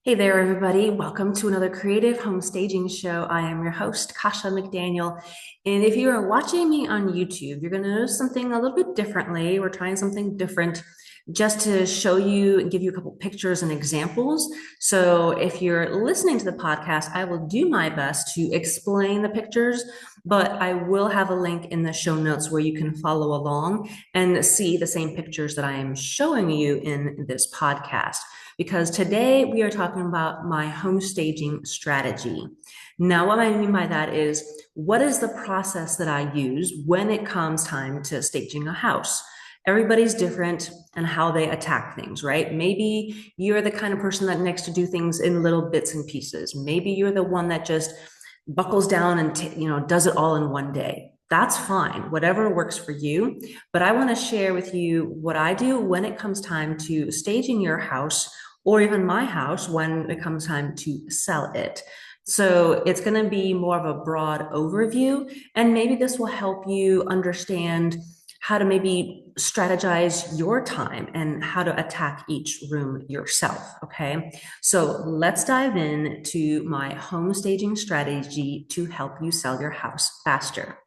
Hey there, everybody. Welcome to another creative home staging show. I am your host, Kasha McDaniel. And if you are watching me on YouTube, you're going to notice something a little bit differently. We're trying something different just to show you and give you a couple pictures and examples. So if you're listening to the podcast, I will do my best to explain the pictures, but I will have a link in the show notes where you can follow along and see the same pictures that I am showing you in this podcast, because today we are talking about my home staging strategy. Now, what I mean by that is, what is the process that I use when it comes time to staging a house? Everybody's different and how they attack things, right? Maybe you're the kind of person that likes to do things in little bits and pieces. Maybe you're the one that just buckles down and does it all in one day. That's fine, whatever works for you. But I want to share with you what I do when it comes time to staging your house, or even my house when it comes time to sell it. So it's going to be more of a broad overview, and maybe this will help you understand how to maybe strategize your time and how to attack each room yourself. Okay. So let's dive into my home staging strategy to help you sell your house faster.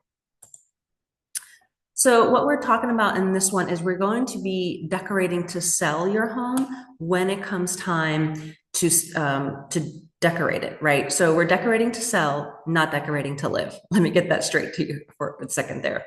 So what we're talking about in this one is we're going to be decorating to sell your home when it comes time to decorate it, right? So we're decorating to sell, not decorating to live. Let me get that straight to you for a second there.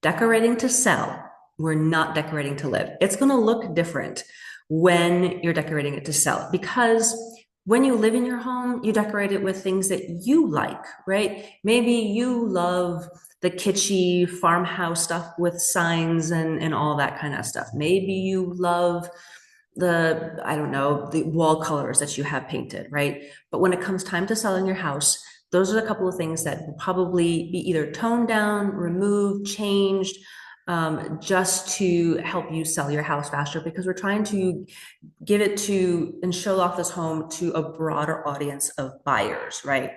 Decorating to sell, we're not decorating to live. It's going to look different when you're decorating it to sell, because when you live in your home, you decorate it with things that you like, right? Maybe you love the kitschy farmhouse stuff with signs and all that kind of stuff. Maybe you love I don't know, the wall colors that you have painted, right? But when it comes time to selling your house, those are a couple of things that will probably be either toned down, removed, changed, just to help you sell your house faster, because we're trying to give it to and show off this home to a broader audience of buyers, right?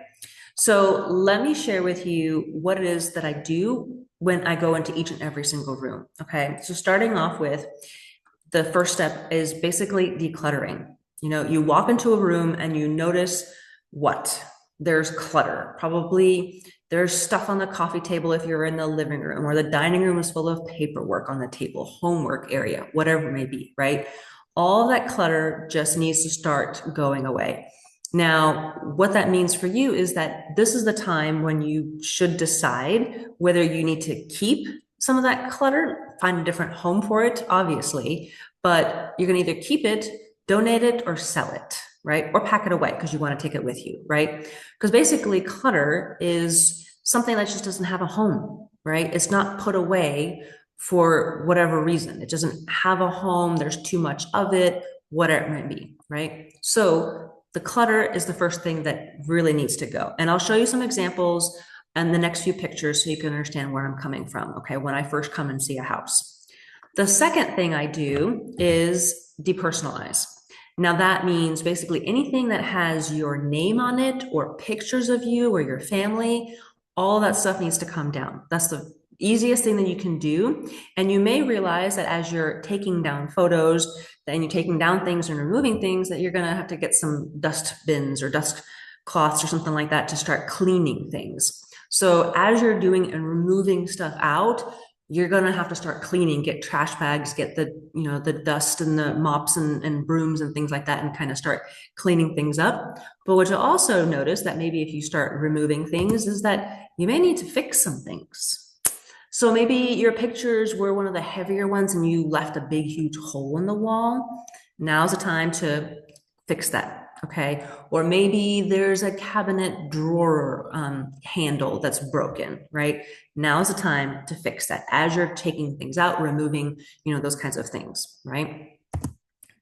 So let me share with you what it is that I do when I go into each and every single room. Okay. So starting off with, the first step is basically decluttering. You walk into a room and you notice what? There's clutter. Probably there's stuff on the coffee table if you're in the living room, or the dining room is full of paperwork on the table, homework area, whatever it may be, right? All of that clutter just needs to start going away. Now, what that means for you is that this is the time when you should decide whether you need to keep some of that clutter, find a different home for it, obviously, but you're going to either keep it, donate it, or sell it, right? Or pack it away because you want to take it with you, right? Because basically, clutter is something that just doesn't have a home, right? It's not put away for whatever reason. It doesn't have a home, there's too much of it, whatever it might be, right? So the clutter is the first thing that really needs to go. And I'll show you some examples and the next few pictures so you can understand where I'm coming from, okay, when I first come and see a house. The second thing I do is depersonalize. Now that means basically anything that has your name on it or pictures of you or your family, all that stuff needs to come down. That's the easiest thing that you can do. And you may realize that as you're taking down photos, and you're taking down things and removing things, that you're going to have to get some dust bins or dust cloths or something like that to start cleaning things. So as you're doing and removing stuff out, you're going to have to start cleaning, get trash bags, get the dust and the mops and brooms and things like that, and kind of start cleaning things up. But what you'll also notice, that maybe if you start removing things, is that you may need to fix some things. So maybe your pictures were one of the heavier ones and you left a big, huge hole in the wall. Now's the time to fix that, okay? Or maybe there's a cabinet drawer handle that's broken, right? Now's the time to fix that as you're taking things out, removing, those kinds of things, right?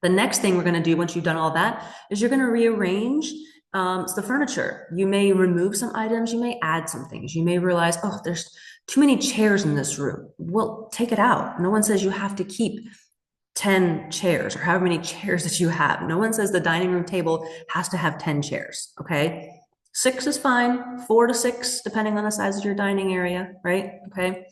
The next thing we're gonna do once you've done all that is you're gonna rearrange the furniture. You may remove some items, you may add some things. You may realize, oh, there's too many chairs in this room. Well, take it out. No one says you have to keep 10 chairs or however many chairs that you have. No one says the dining room table has to have 10 chairs, okay? 6 is fine, 4 to 6, depending on the size of your dining area, right? Okay.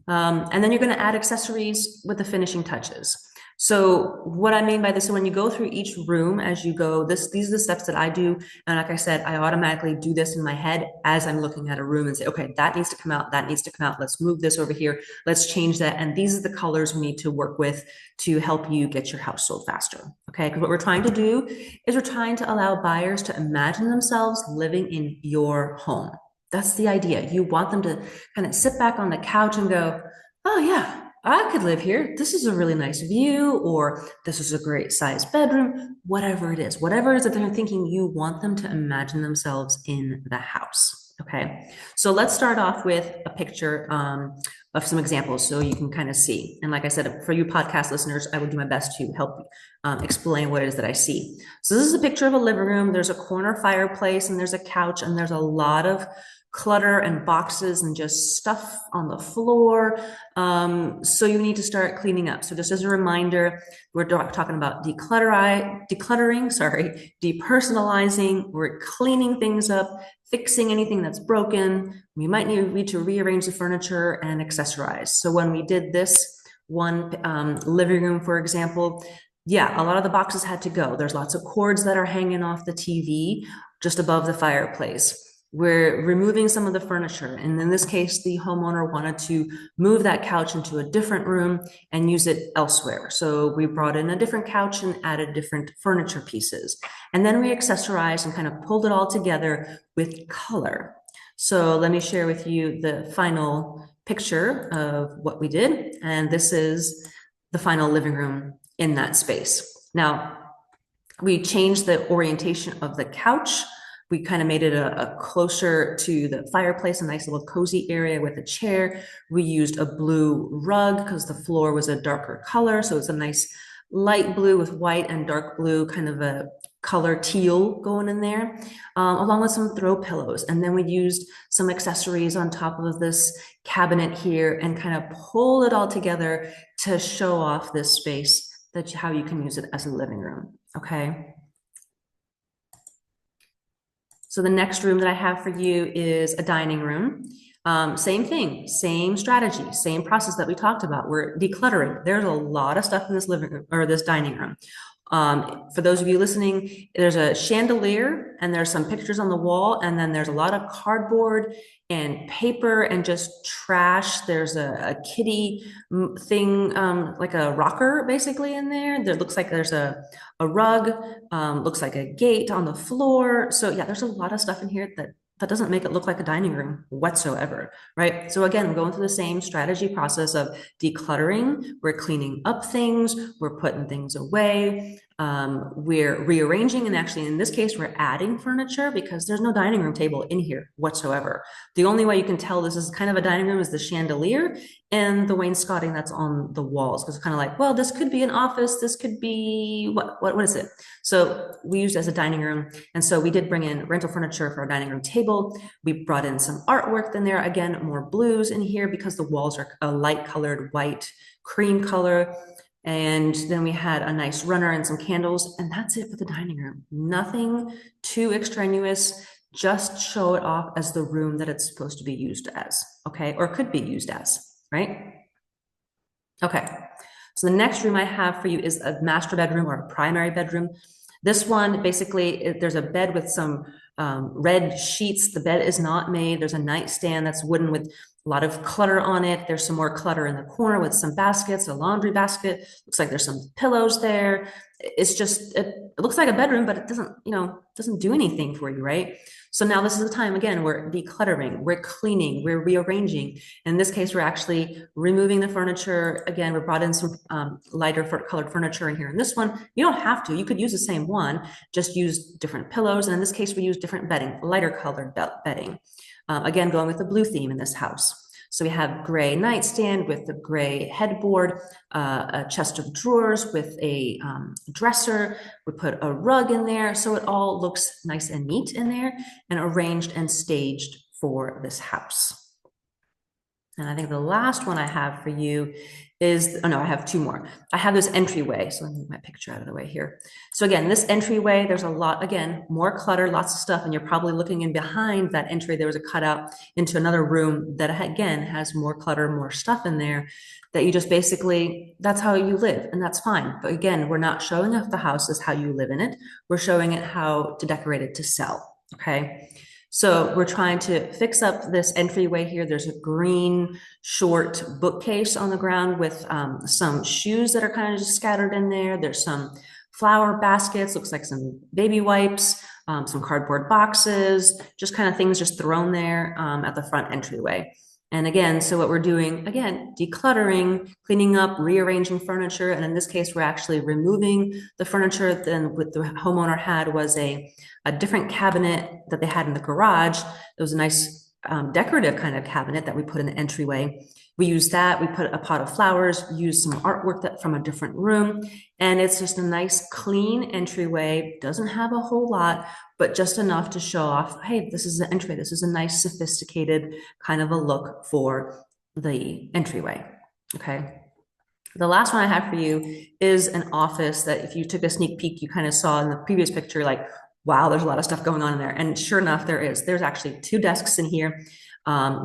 And then you're gonna add accessories with the finishing touches. So what I mean by this, so when you go through each room as you go, these are the steps that I do. And like I said, I automatically do this in my head as I'm looking at a room and say, okay, that needs to come out, that needs to come out. Let's move this over here. Let's change that. And these are the colors we need to work with to help you get your house sold faster. Okay. Because what we're trying to do is we're trying to allow buyers to imagine themselves living in your home. That's the idea. You want them to kind of sit back on the couch and go, oh yeah, I could live here. This is a really nice view, or this is a great sized bedroom, whatever it is. Whatever it is that they're thinking, you want them to imagine themselves in the house. Okay. So let's start off with a picture of some examples so you can kind of see. And like I said, for you podcast listeners, I would do my best to help explain what it is that I see. So this is a picture of a living room. There's a corner fireplace and there's a couch and there's a lot of clutter and boxes and just stuff on the floor. So you need to start cleaning up. So just as a reminder, we're talking about depersonalizing, we're cleaning things up, fixing anything that's broken. We might need to rearrange the furniture and accessorize. So when we did this one living room, for example, yeah, a lot of the boxes had to go. There's lots of cords that are hanging off the TV just above the fireplace. We're removing some of the furniture. And in this case, the homeowner wanted to move that couch into a different room and use it elsewhere. So we brought in a different couch and added different furniture pieces. And then we accessorized and kind of pulled it all together with color. So let me share with you the final picture of what we did. And this is the final living room in that space. Now, we changed the orientation of the couch. We kind of made it a closer to the fireplace, a nice little cozy area with a chair. We used a blue rug because the floor was a darker color. So it's a nice light blue with white and dark blue, kind of a color teal going in there, along with some throw pillows. And then we used some accessories on top of this cabinet here and kind of pull it all together to show off this space, that how you can use it as a living room. Okay. So the next room that I have for you is a dining room. Same thing, same strategy, same process that we talked about. We're decluttering. There's a lot of stuff in this living room or this dining room. For those of you listening, there's a chandelier and there's some pictures on the wall, and then there's a lot of cardboard and paper and just trash. There's a kitty thing, like a rocker basically in there. There looks like there's a rug, looks like a gate on the floor. So yeah, there's a lot of stuff in here that doesn't make it look like a dining room whatsoever, right? So again, we're going through the same strategy process of decluttering. We're cleaning up things, we're putting things away, we're rearranging, and actually in this case, we're adding furniture because there's no dining room table in here whatsoever. The only way you can tell this is kind of a dining room is the chandelier and the wainscoting that's on the walls, because it's kind of like, well, this could be an office, this could be what is it? So we used it as a dining room, and so we did bring in rental furniture for our dining room table. We brought in some artwork in there, again, more blues in here because the walls are a light colored white cream color. And then we had a nice runner and some candles, and that's it for the dining room. Nothing too extraneous, just show it off as the room that it's supposed to be used as, okay? Or could be used as, right? Okay, so the next room I have for you is a master bedroom or a primary bedroom. This one, basically, there's a bed with some red sheets. The bed is not made. There's a nightstand that's wooden with a lot of clutter on it. There's some more clutter in the corner with some baskets, a laundry basket. Looks like there's some pillows there. It's just, it looks like a bedroom, but it doesn't, doesn't do anything for you, right? So now this is the time, again, we're decluttering, we're cleaning, we're rearranging. In this case, we're actually removing the furniture. Again, we brought in some lighter colored furniture in here. In this one, you don't have to. You could use the same one, just use different pillows. And in this case, we use different bedding, lighter colored bedding. Again, going with the blue theme in this house. So we have gray nightstand with the gray headboard, a chest of drawers with a dresser. We put a rug in there. So it all looks nice and neat in there and arranged and staged for this house. And I think the last one I have for you is, oh no, I have two more. I have this entryway. So let me move my picture out of the way here. So again, this entryway, there's a lot, again, more clutter, lots of stuff. And you're probably looking in behind that entry, there was a cutout into another room that again has more clutter, more stuff in there that you just basically, that's how you live and that's fine. But again, we're not showing off the house as how you live in it. We're showing it how to decorate it to sell, okay? So we're trying to fix up this entryway here. There's a green short bookcase on the ground with some shoes that are kind of just scattered in there. There's some flower baskets, looks like some baby wipes, some cardboard boxes, just kind of things just thrown there at the front entryway. And again, so what we're doing, again, decluttering, cleaning up, rearranging furniture. And in this case, we're actually removing the furniture. Then what the homeowner had was a different cabinet that they had in the garage. It was a nice decorative kind of cabinet that we put in the entryway. We used that, we put a pot of flowers, used some artwork from a different room. And it's just a nice clean entryway, doesn't have a whole lot, but just enough to show off, hey, this is an entryway. This is a nice, sophisticated kind of a look for the entryway, okay? The last one I have for you is an office that if you took a sneak peek, you kind of saw in the previous picture, like, wow, there's a lot of stuff going on in there. And sure enough, there is. There's actually two desks in here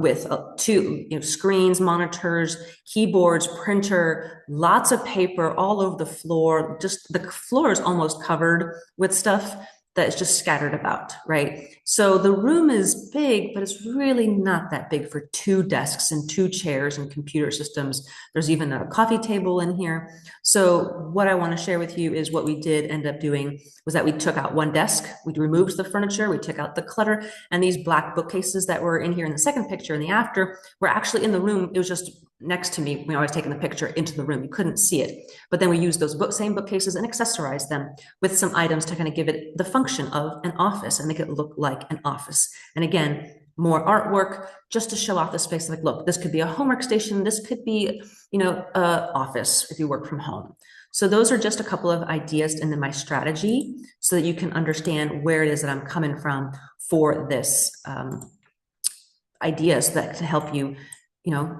with two screens, monitors, keyboards, printer, lots of paper all over the floor. Just the floor is almost covered with stuff that is just scattered about, right? So the room is big, but it's really not that big for two desks and two chairs and computer systems. There's even a coffee table in here. So what I want to share with you is what we did end up doing was that we took out one desk, we removed the furniture, we took out the clutter, and these black bookcases that were in here in the second picture in the after were actually in the room. It was just next to me when I was taking the picture into the room. You couldn't see it. But then we used those same bookcases and accessorized them with some items to kind of give it the function of an office and make it look like an office. And again, more artwork just to show off the space. Like, look, this could be a homework station. This could be, office if you work from home. So those are just a couple of ideas in my strategy so that you can understand where it is that I'm coming from for this ideas that can help you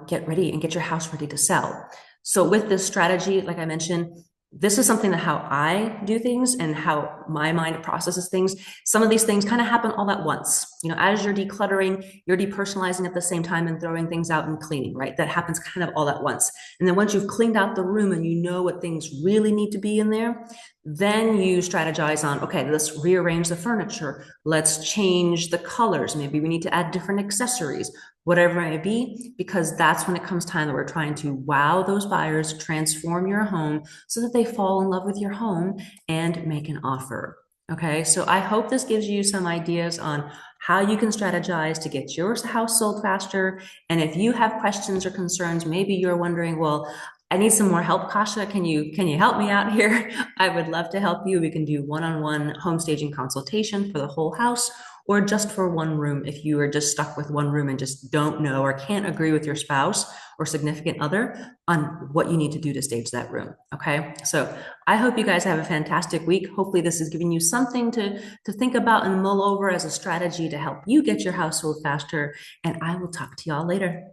get ready and get your house ready to sell. So with this strategy, like I mentioned, this is something that how I do things and how my mind processes things. Some of these things kind of happen all at once. As you're decluttering, you're depersonalizing at the same time and throwing things out and cleaning, right? That happens kind of all at once. And then once you've cleaned out the room and you know what things really need to be in there, then you strategize on, okay, let's rearrange the furniture. Let's change the colors. Maybe we need to add different accessories, whatever it may be, because that's when it comes time that we're trying to wow those buyers, transform your home so that they fall in love with your home and make an offer. Okay, so I hope this gives you some ideas on how you can strategize to get your house sold faster. And if you have questions or concerns, maybe you're wondering, well, I need some more help, Kasha. Can you help me out here? I would love to help you. We can do one-on-one home staging consultation for the whole house or just for one room if you are just stuck with one room and just don't know or can't agree with your spouse or significant other on what you need to do to stage that room. Okay, so I hope you guys have a fantastic week. Hopefully this is giving you something to think about and mull over as a strategy to help you get your house sold faster. And I will talk to y'all later.